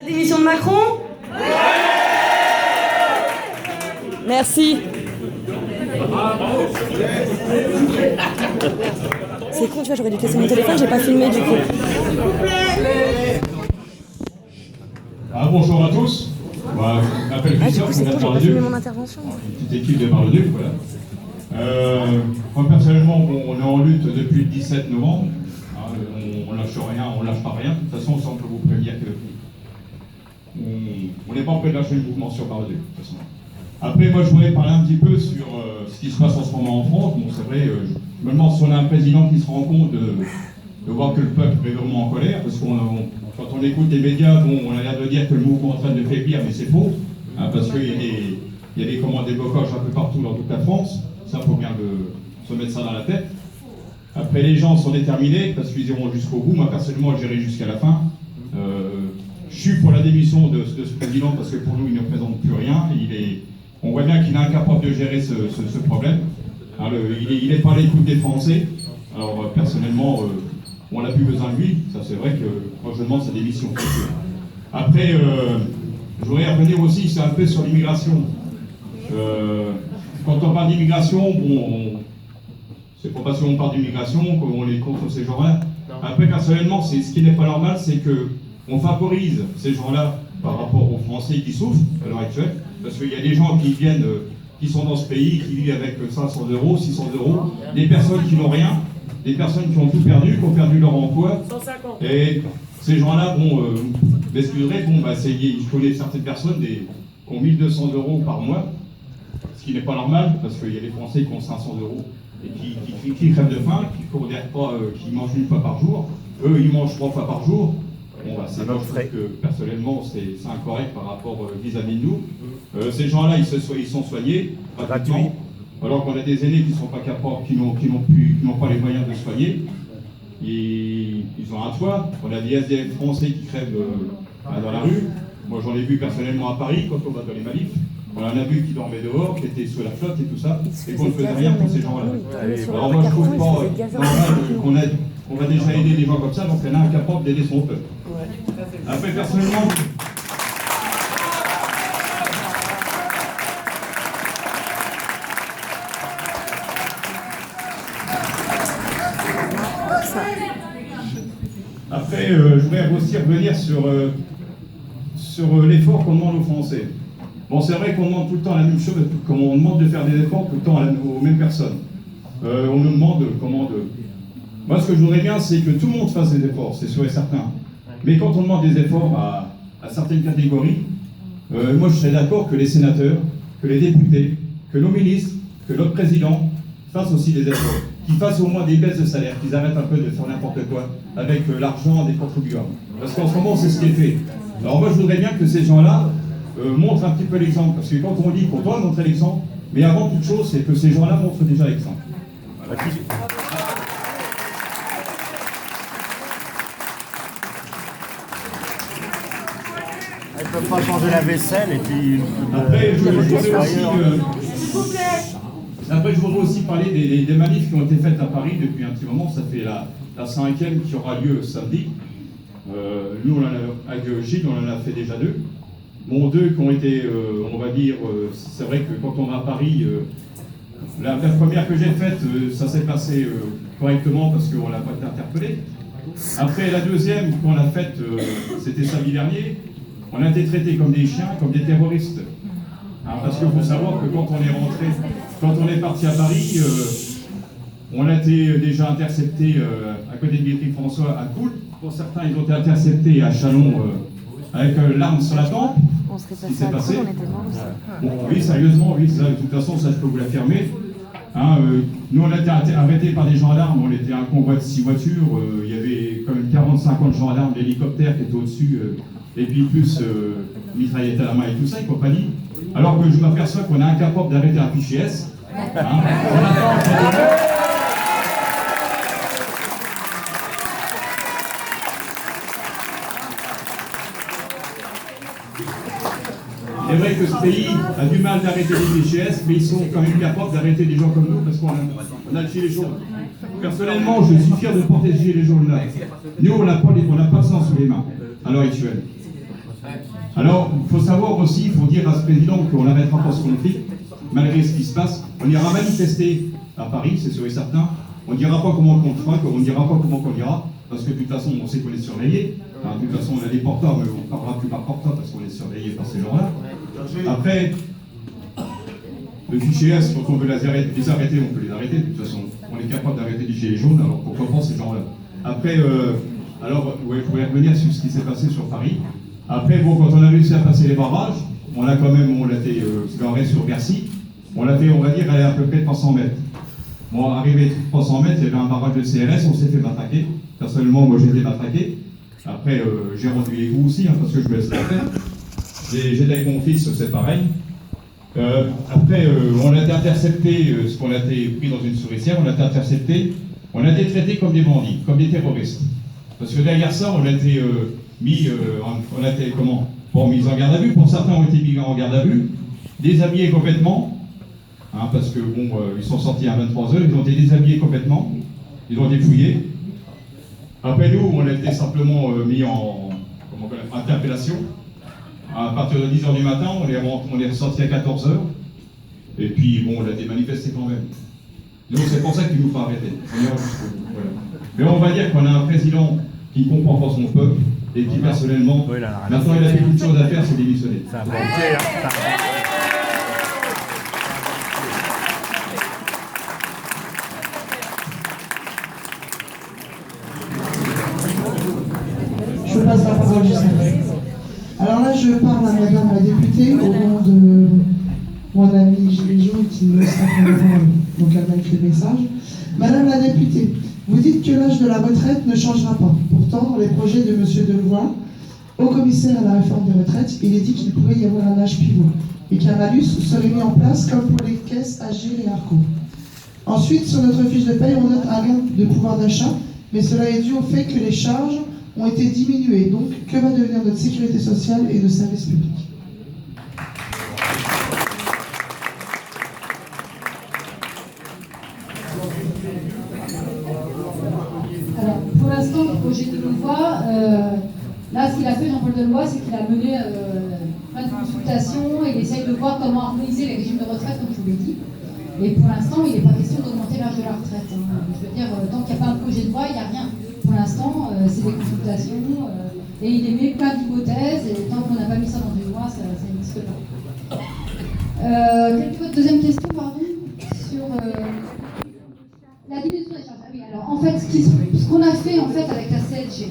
Démission de Macron ? Merci. C'est con, tu vois, j'aurais dû casser mon téléphone, j'ai pas filmé du coup. Bonjour à tous. Moi, je m'appelle Christophe, c'est con, j'ai pas filmé mon intervention. Une petite équipe de Bar-le-Duc, voilà. Moi personnellement, on est en lutte depuis le 17 novembre. On lâche rien, on lâche pas rien. De toute façon, ça on peut vous prévenir que on n'est pas en train de lâcher le mouvement sur Bar-le-Duc, de toute façon. Après, moi je voudrais parler un petit peu sur ce qui se passe en ce moment en France. Bon, c'est vrai, je me demande si on a un président qui se rend compte de voir que le peuple est vraiment en colère, parce qu'on quand on écoute les médias, bon, on a l'air de dire que le mouvement est en train de faiblir, mais c'est faux, parce qu'il y a des commandes des blocages un peu partout dans toute la France. Ça, il faut bien se mettre ça dans la tête. Après, les gens sont déterminés, parce qu'ils iront jusqu'au bout. Moi, personnellement, j'irai jusqu'à la fin. Je suis pour la démission de ce président, parce que pour nous, il ne représente plus rien. On voit bien qu'il est incapable de gérer ce problème. Alors, il n'est pas à l'écoute des Français. Alors, personnellement, on n'a plus besoin de lui. Ça, c'est vrai que moi, je demande sa démission. Après, je voudrais revenir aussi, c'est un peu sur l'immigration. Quand on parle d'immigration, bon, c'est pas parce qu'on parle d'immigration qu'on est contre ces gens-là. Après, personnellement, ce qui n'est pas normal, c'est qu'on favorise ces gens-là par rapport aux Français qui souffrent à l'heure actuelle. Parce qu'il y a des gens qui viennent, qui sont dans ce pays, qui vivent avec 500 €, 600 €, des personnes qui n'ont rien, des personnes qui ont tout perdu, qui ont perdu leur emploi. 150. Et ces gens-là, bon, m'excuserez, bon, je connais certaines personnes qui ont 1200 € par mois, ce qui n'est pas normal, parce qu'il y a des Français qui ont 500 € et qui crèvent de faim, qui courent des repas, qui mangent une fois par jour. Eux, ils mangent 3 fois par jour. Bon, c'est moi, je trouve que personnellement, c'est incorrect par rapport vis-à-vis de nous. Ces gens-là, ils sont soignés gratuitement, alors qu'on a des aînés qui ne sont pas capables, qui n'ont pas les moyens de se soigner. Ils ont un toit. On a des SDF français qui crèvent dans la rue. Moi, j'en ai vu personnellement à Paris, quand on va dans les manifs. On en a vu qui dormaient dehors, qui étaient sous la flotte et tout ça, et qu'on ne faisait rien pour ces gens-là. Alors moi, je trouve pas normal qu'on va déjà aider des gens comme ça, donc elle est incapable d'aider son peuple. Après, personnellement... Après, je voudrais aussi revenir sur l'effort qu'on demande aux Français. Bon, c'est vrai qu'on demande tout le temps la même chose, qu'on demande de faire des efforts tout le temps aux mêmes personnes. On nous demande Moi, ce que je voudrais bien, c'est que tout le monde fasse des efforts, c'est sûr et certain. Mais quand on demande des efforts à certaines catégories, moi je serais d'accord que les sénateurs, que les députés, que nos ministres, que notre président fassent aussi des efforts, qu'ils fassent au moins des baisses de salaire, qu'ils arrêtent un peu de faire n'importe quoi avec l'argent des contribuables. Parce qu'en ce moment, c'est ce qui est fait. Alors moi, je voudrais bien que ces gens-là montrent un petit peu l'exemple, parce que quand on dit qu'on doit montrer l'exemple, mais avant toute chose, c'est que ces gens-là montrent déjà l'exemple. Voilà. Ils ne peuvent pas changer la vaisselle et puis... Après, je voudrais aussi parler des manifs qui ont été faites à Paris depuis un petit moment. Ça fait la 5e qui aura lieu samedi. Nous, avec Gilles, on en a fait déjà 2. Bon, 2 qui ont été, on va dire, c'est vrai que quand on va à Paris, la première que j'ai faite, ça s'est passé correctement parce qu'on n'a pas été interpellé. Après, la deuxième qu'on a faite, c'était samedi dernier. On a été traités comme des chiens, comme des terroristes. Parce qu'il faut savoir que quand on est rentré, quand on est parti à Paris, on a été déjà interceptés à côté de Vitry-François à Coul. Pour certains, ils ont été interceptés à Chalon avec l'arme sur la tempe. On serait ce qui s'est passé. on était morts. Bon, oui, sérieusement, oui, ça, de toute façon, ça je peux vous l'affirmer. Nous, on a été arrêtés par des gendarmes, on était un convoi de 6 voitures, il y avait quand même 40-50 gendarmes d'hélicoptères qui étaient au-dessus, et puis plus mitraillettes à la main et tout ça, et compagnie. Alors que je m'aperçois qu'on est incapable d'arrêter un fichier S. C'est vrai que ce pays a du mal d'arrêter les DGS, mais ils sont quand même capables d'arrêter des gens comme nous parce qu'on a le gilet jaune. Personnellement, je suis fier de porter ce gilet jaune là. Nous, on n'a pas de sang sous les mains à l'heure actuelle. Alors, il faut savoir aussi, il faut dire à ce président qu'on n'arrêtera pas ce conflit, malgré ce qui se passe. On ira manifester à Paris, c'est sûr et certain. On ne dira pas comment on fera, on ne dira pas comment on ira, parce que de toute façon, on sait qu'on est surveillé. De toute façon, on a des porteurs, mais on ne parlera plus par porteur parce qu'on est surveillé par ces gens-là. Après, le fichier S, quand on veut les arrêter, on peut les arrêter. De toute façon, on est capable d'arrêter les gilets jaunes, alors pourquoi pas ces gens-là. Après, je voudrais revenir sur ce qui s'est passé sur Paris. Après, bon, quand on a réussi à passer les barrages, on l'a été garé sur Bercy. On l'a fait, on va dire, aller à peu près 300 mètres. Bon, arrivé à 300 mètres, il y avait un barrage de CRS, on s'est fait matraquer. Personnellement, moi j'ai été matraqué. Après, j'ai rendu les coups aussi, parce que je me laisse la faire. J'étais avec mon fils, c'est pareil. Après, on a été intercepté, parce qu'on a été pris dans une souricière, on a été intercepté, on a été traités comme des bandits, comme des terroristes. Parce que derrière ça, on a été mis en garde à vue. Pour certains, ont été mis en garde à vue, déshabillés complètement, parce que bon, ils sont sortis à 23h, ils ont été déshabillés complètement, ils ont été fouillés. Après nous, on a été simplement mis en interpellation. À partir de 10h du matin, on est ressorti à 14h. Et puis, bon, on a été manifesté quand même. Donc, c'est pour ça qu'il nous faut arrêter. On ira jusqu'au bout. Voilà. Mais on va dire qu'on a un président qui ne comprend pas son peuple et qui, personnellement, maintenant, il a fait une chose à faire, c'est démissionner. C'est un bon pied, Je passe la parole juste après. Alors là, je parle à madame la députée au nom de mon ami Gilles Jaune qui sera donc elle m'a écrit le message. Madame la députée, vous dites que l'âge de la retraite ne changera pas. Pourtant, dans les projets de M. Delevoye, au commissaire à la réforme des retraites, il est dit qu'il pourrait y avoir un âge pivot et qu'un malus serait mis en place comme pour les caisses AG et ARCO. Ensuite, sur notre fiche de paye, on note un gain de pouvoir d'achat, mais cela est dû au fait que les charges ont été diminuées. Donc, que va devenir notre sécurité sociale et nos services publics? Alors, pour l'instant, le projet de loi, là, ce qu'il a fait, Jean-Paul Delevoye, c'est qu'il a mené plein de consultations et il essaye de voir comment harmoniser les régimes de retraite, comme je vous l'ai dit. Et pour l'instant, il n'est pas question d'augmenter l'âge de la retraite. Je veux dire, tant qu'il n'y a pas un projet de loi, il n'y a rien. Pour l'instant, c'est des consultations et il émet plein d'hypothèses et tant qu'on n'a pas mis ça dans une loi, ça n'existe pas. Quelle est votre deuxième question, pardon? Sur la diminution des charges. Ah oui, alors en fait, ce qu'on a fait en fait avec la CSG,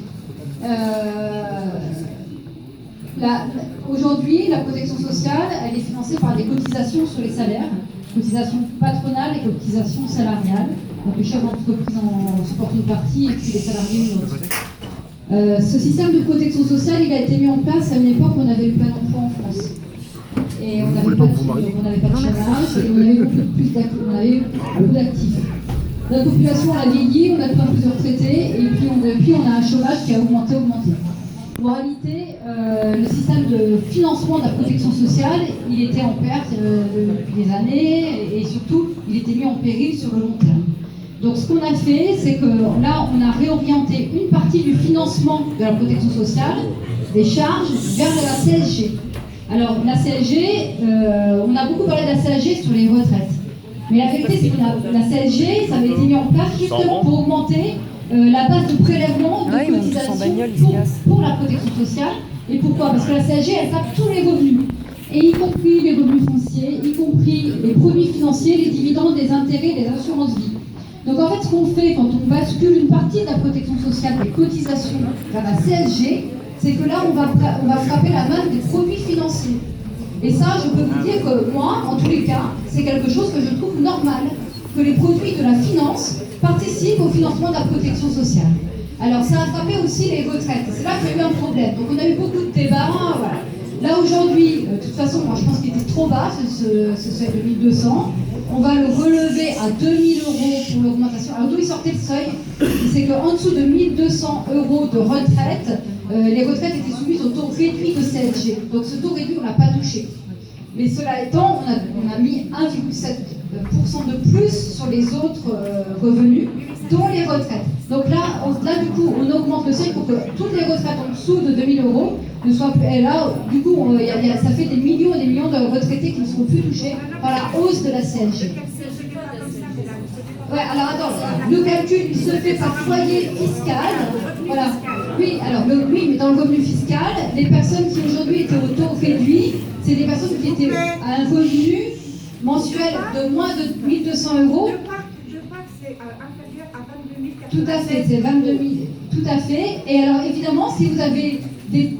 aujourd'hui, la protection sociale, elle est financée par des cotisations sur les salaires, cotisations patronales et cotisations salariales. Donc le chef d'entreprise en supporte une partie et puis les salariés une autre. Ce système de protection sociale, il a été mis en place à une époque où on avait eu plein d'emplois en France. Et on n'avait pas de chômage et on avait beaucoup d'actifs. La population a vieilli, on a de plus en plus de retraités et puis on a un chômage qui a augmenté. En réalité, le système de financement de la protection sociale, il était en perte depuis des années et surtout, il était mis en péril sur le long terme. Donc ce qu'on a fait, c'est que là, on a réorienté une partie du financement de la protection sociale, des charges, vers la CSG. Alors la CSG, on a beaucoup parlé de la CSG sur les retraites. Mais la vérité, c'est que la CSG, ça avait été mis en place justement pour augmenter la base de prélèvement de cotisation pour la protection sociale. Et pourquoi? Parce que la CSG, elle tape tous les revenus, et y compris les revenus fonciers, y compris les produits financiers, les dividendes, les intérêts, les assurances vie. Donc en fait, ce qu'on fait quand on bascule une partie de la protection sociale des cotisations vers la CSG, c'est que là, on va frapper la manne des produits financiers. Et ça, je peux vous dire que moi, en tous les cas, c'est quelque chose que je trouve normal, que les produits de la finance participent au financement de la protection sociale. Alors ça a frappé aussi les retraites, c'est là qu'il y a eu un problème. Donc on a eu beaucoup de débats, voilà. Là aujourd'hui, de toute façon, moi je pense qu'il était trop bas, ce seuil de 1200. On va le relever à 2000 € pour l'augmentation. Alors d'où il sortait le seuil? C'est qu'en dessous de 1200 € de retraite, les retraites étaient soumises au taux réduit de CSG. Donc ce taux réduit, on ne l'a pas touché. Mais cela étant, on a mis 1,7% de plus sur les autres revenus, dont les retraites. Donc là, du coup, on augmente le seuil pour que toutes les retraites en dessous de 2000 € ne soit plus. Et là, du coup, ça fait des millions et des millions de retraités qui ne seront plus touchés par la hausse de la CSG. Ouais, alors attends, le calcul il se fait par foyer fiscal. Voilà. Oui, alors oui, mais dans le revenu fiscal, les personnes qui aujourd'hui étaient au taux réduit, c'est des personnes qui étaient à un revenu mensuel de moins de 1 200 €. Je crois que c'est inférieur à 22 400. Tout à fait, c'est 22 000. Tout à fait. Et alors évidemment, si vous avez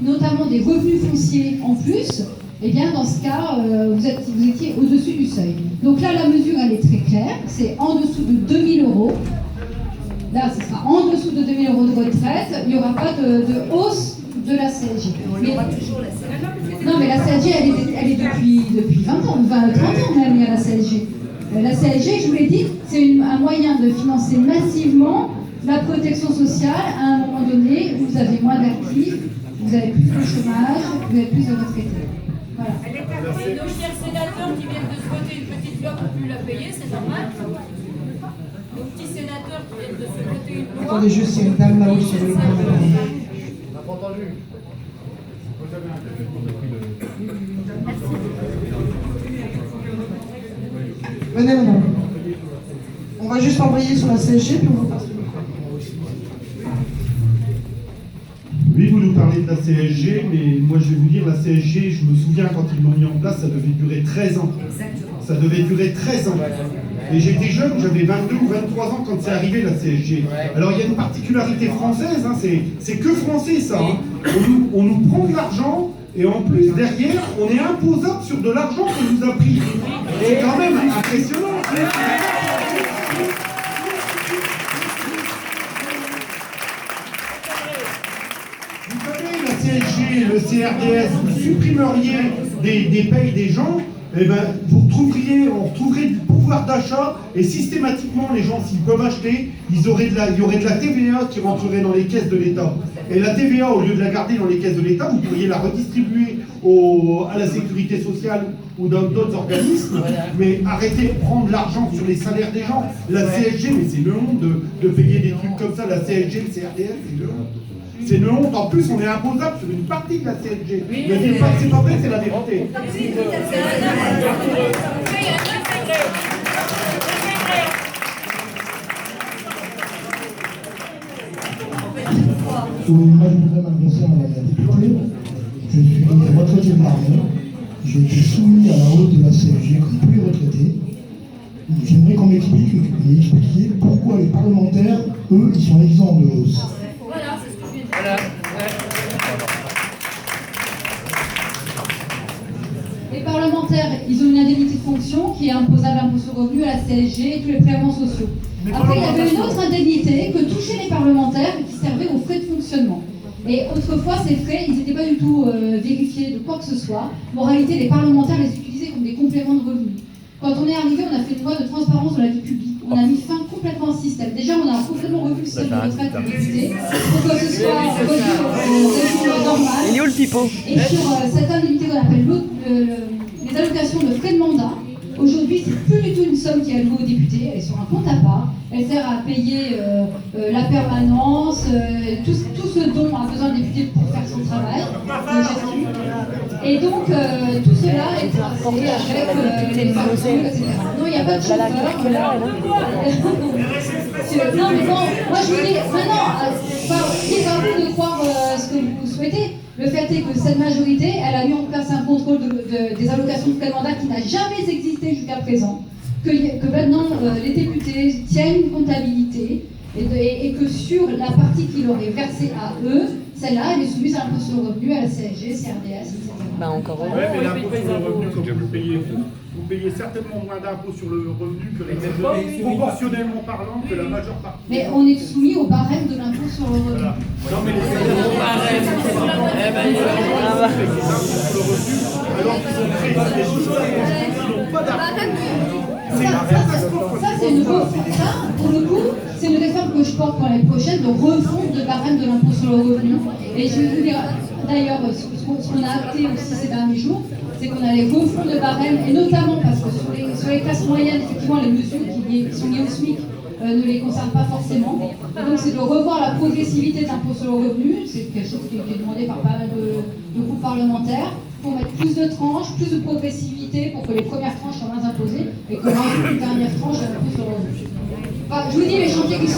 notamment des revenus fonciers en plus, eh bien dans ce cas, vous étiez au-dessus du seuil. Donc là, la mesure, elle est très claire. C'est en dessous de 2 000 €. Là, ce sera en dessous de 2 000 € de retraite. Il n'y aura pas de hausse de la CSG. Non, mais la CSG, elle est depuis 20 ans, 30 ans même, il y a la CSG. La CSG, je vous l'ai dit, c'est un moyen de financer massivement la protection sociale à un moment donné où vous avez moins d'actifs, vous avez plus de chômage, vous avez plus de retraités. Voilà. Et nos chers sénateurs qui viennent de se voter une petite loi pour plus la payer, c'est normal. Nos petits sénateurs qui viennent de se voter une loi. Attendez juste, c'est une dame là-haut sur le plan. On n'a pas entendu. Venez, madame. On va juste embrayer sur la CSG, puis on va passer. Oui, vous nous parlez de la CSG, mais moi je vais vous dire, la CSG, je me souviens quand ils l'ont mis en place, ça devait durer 13 ans. Ça devait durer 13 ans. Et j'étais jeune, j'avais 22 ou 23 ans quand c'est arrivé la CSG. Alors il y a une particularité française, hein, c'est que français ça. Hein. On nous prend de l'argent et en plus derrière, on est imposable sur de l'argent qu'on nous a pris. C'est quand même impressionnant. Vous savez, la CSG, le CRDS, vous supprimeriez des payes des gens, eh ben, on retrouverait du pouvoir d'achat et systématiquement les gens, s'ils peuvent acheter, il y aurait de la TVA qui rentrerait dans les caisses de l'État. Et la TVA, au lieu de la garder dans les caisses de l'État, vous pourriez la redistribuer à la sécurité sociale ou dans d'autres organismes, mais arrêtez de prendre l'argent sur les salaires des gens. La CSG, mais c'est le honte de payer des trucs comme ça, la CSG, le CRDS, c'est le honte. C'est une honte, en plus on est imposable sur une partie de la CSG. Mais c'est pas vrai, c'est la vérité. Moi, je voudrais m'adresser à la députée. Je suis retraité de l'armée. J'ai été soumis à la hausse de la CSG comme tous les retraités. J'aimerais qu'on m'explique pourquoi les parlementaires, eux, ils sont exempts de hausse. Voilà, c'est ce que je viens de dire. Les parlementaires, ils ont une indemnité de fonction qui est imposable à l'impôt sur le revenu, à la CSG et tous les prélèvements sociaux. Après, il y avait une autre indemnité que touchaient les parlementaires qui servait aux frais de fonctionnement. Et autrefois, ces frais, ils n'étaient pas du tout vérifiés de quoi que ce soit. En réalité, les parlementaires les utilisaient comme des compléments de revenus. Quand on est arrivé, on a fait une loi de transparence de la vie publique. On a mis fin complètement au système. Déjà, on a complètement revu le système de retraite des députés pour que ce soit revu normal. Il est où le pipeau? Et sur cette indemnité qu'on appelle les allocations de frais de mandat, aujourd'hui, c'est plus du tout une somme qui est allouée aux députés, elle est sur un compte à part, elle sert à payer la permanence, tout ce dont a besoin le député pour faire son travail de gestion. Et donc, tout cela est tracé avec les factures, etc. Non, il n'y a pas de chauffeur. Non, mais bon, moi je vous dis, maintenant, libre à vous de croire ce que vous souhaitez. Le fait est que cette majorité, elle a mis en place un contrôle des allocations de frais de mandat qui n'a jamais existé jusqu'à présent. Que maintenant, les députés tiennent une comptabilité et que sur la partie qui leur est versée à eux, celle-là, elle est soumise à l'impôt sur le revenu, à la CSG, CRDS, etc. Bah encore heureux. Oui, mais l'impôt sur le revenu, comme vous payez certainement moins d'impôts sur le revenu que les proportionnellement parlant que la majeure partie. Mais on est soumis au barème de l'impôt sur le revenu. Non, mais les alors qu'ils ont créé des choses qui n'ont pas Ça, c'est une réforme. Pour le coup, c'est une réforme que je porte pour l'année prochaine de refonte de barème de l'impôt sur le revenu. Et je vais vous dire, d'ailleurs, ce qu'on a acté aussi ces derniers jours, c'est qu'on a les refonds de barème, et notamment parce que sur les classes moyennes, effectivement, les mesures qui sont liées au SMIC ne les concerne pas forcément. Et donc c'est de revoir la progressivité de l'impôt sur le revenu, c'est quelque chose qui est demandé par pas mal de groupes parlementaires, pour mettre plus de tranches, plus de progressivité pour que les premières tranches soient moins imposées et que les dernières tranches soient plus sur le revenu. Enfin, je vous dis les chantiers qui sont